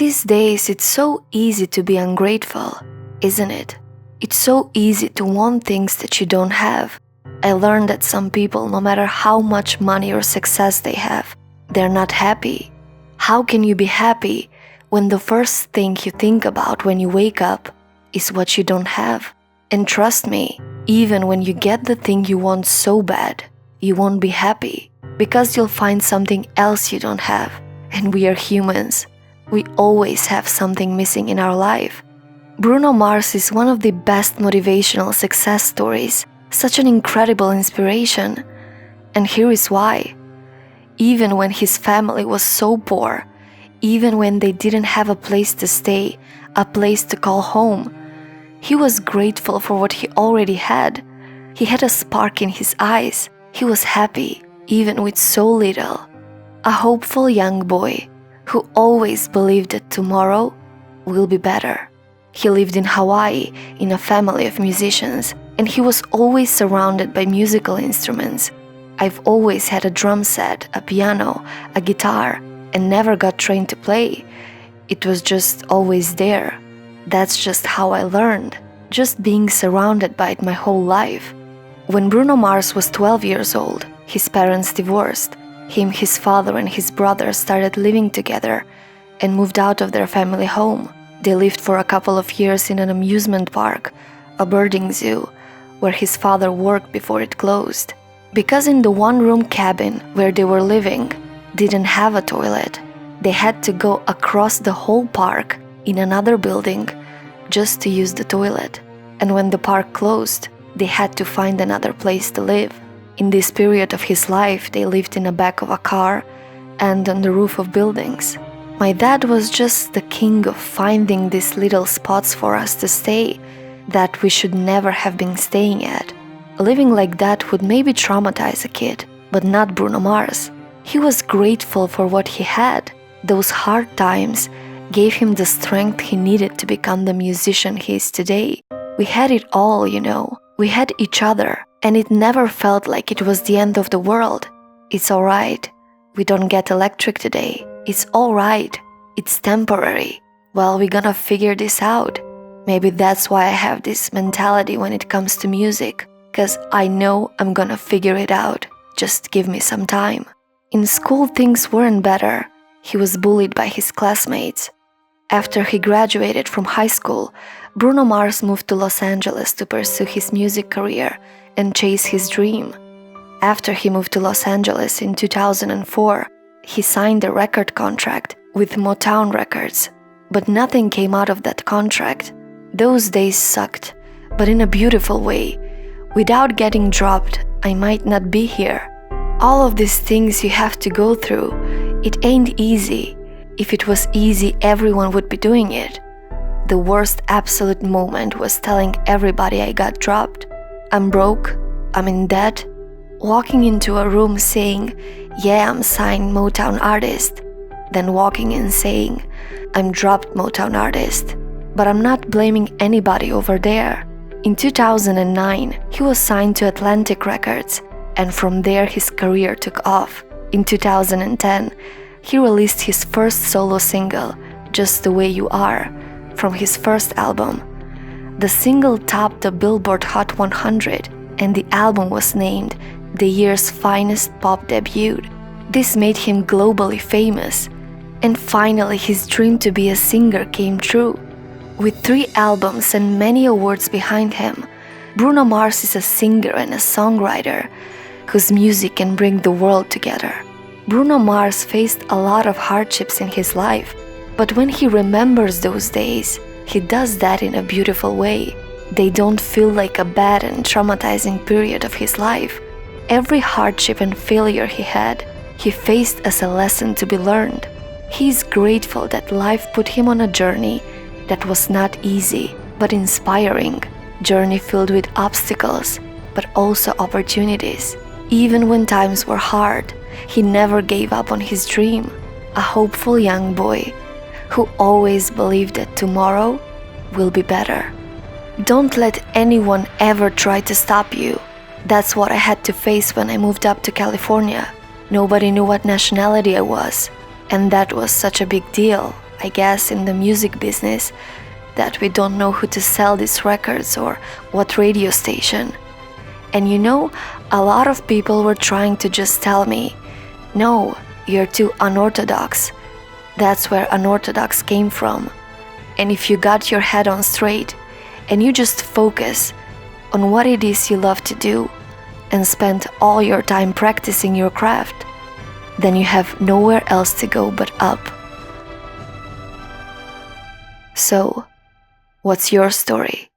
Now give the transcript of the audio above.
These days, it's so easy to be ungrateful, isn't it? It's so easy to want things that you don't have. I learned that some people, no matter how much money or success they have, they're not happy. How can you be happy when the first thing you think about when you wake up is what you don't have? And trust me, even when you get the thing you want so bad, you won't be happy because you'll find something else you don't have. And we are humans. We always have something missing in our life. Bruno Mars is one of the best motivational success stories, such an incredible inspiration. And here is why. Even when his family was so poor, even when they didn't have a place to stay, a place to call home, he was grateful for what he already had. He had a spark in his eyes. He was happy, even with so little. A hopeful young boy who always believed that tomorrow will be better. He lived in Hawaii in a family of musicians, and he was always surrounded by musical instruments. I've always had a drum set, a piano, a guitar, and never got trained to play. It was just always there. That's just how I learned, just being surrounded by it my whole life. When Bruno Mars was 12 years old, his parents divorced. His father and his brother started living together and moved out of their family home. They lived for a couple of years in an amusement park, a birding zoo, where his father worked before it closed. Because in the one-room cabin where they were living didn't have a toilet, they had to go across the whole park in another building just to use the toilet. And when the park closed, they had to find another place to live. In this period of his life, they lived in the back of a car and on the roof of buildings. My dad was just the king of finding these little spots for us to stay that we should never have been staying at. Living like that would maybe traumatize a kid, but not Bruno Mars. He was grateful for what he had. Those hard times gave him the strength he needed to become the musician he is today. We had it all, you know. We had each other, and it never felt like it was the end of the world. It's alright. We don't get electric today. It's alright. It's temporary. Well, we're gonna figure this out. Maybe that's why I have this mentality when it comes to music, because I know I'm gonna figure it out. Just give me some time. In school, things weren't better. He was bullied by his classmates. After he graduated from high school, Bruno Mars moved to Los Angeles to pursue his music career and chase his dream. After he moved to Los Angeles in 2004, he signed a record contract with Motown Records, but nothing came out of that contract. Those days sucked, but in a beautiful way. Without getting dropped, I might not be here. All of these things you have to go through, it ain't easy. If it was easy, everyone would be doing it. The worst absolute moment was telling everybody I got dropped. I'm broke, I'm in debt. Walking into a room saying, yeah, I'm signed Motown artist. Then walking in saying, I'm dropped Motown artist. But I'm not blaming anybody over there. In 2009, he was signed to Atlantic Records, and from there his career took off. In 2010, he released his first solo single, Just the Way You Are, from his first album. The single topped the Billboard Hot 100, and the album was named the year's finest pop debut. This made him globally famous, and finally his dream to be a singer came true. With 3 albums and many awards behind him, Bruno Mars is a singer and a songwriter whose music can bring the world together. Bruno Mars faced a lot of hardships in his life, but when he remembers those days, he does that in a beautiful way. They don't feel like a bad and traumatizing period of his life. Every hardship and failure he had, he faced as a lesson to be learned. He's grateful that life put him on a journey that was not easy, but inspiring. Journey filled with obstacles, but also opportunities. Even when times were hard, he never gave up on his dream. A hopeful young boy who always believed that tomorrow will be better. Don't let anyone ever try to stop you. That's what I had to face when I moved up to California. Nobody knew what nationality I was, and that was such a big deal. I guess, in the music business, that we don't know who to sell these records or what radio station. And you know, a lot of people were trying to just tell me, no, you're too unorthodox. That's where unorthodox came from. And if you got your head on straight and you just focus on what it is you love to do and spend all your time practicing your craft, then you have nowhere else to go but up. So, what's your story?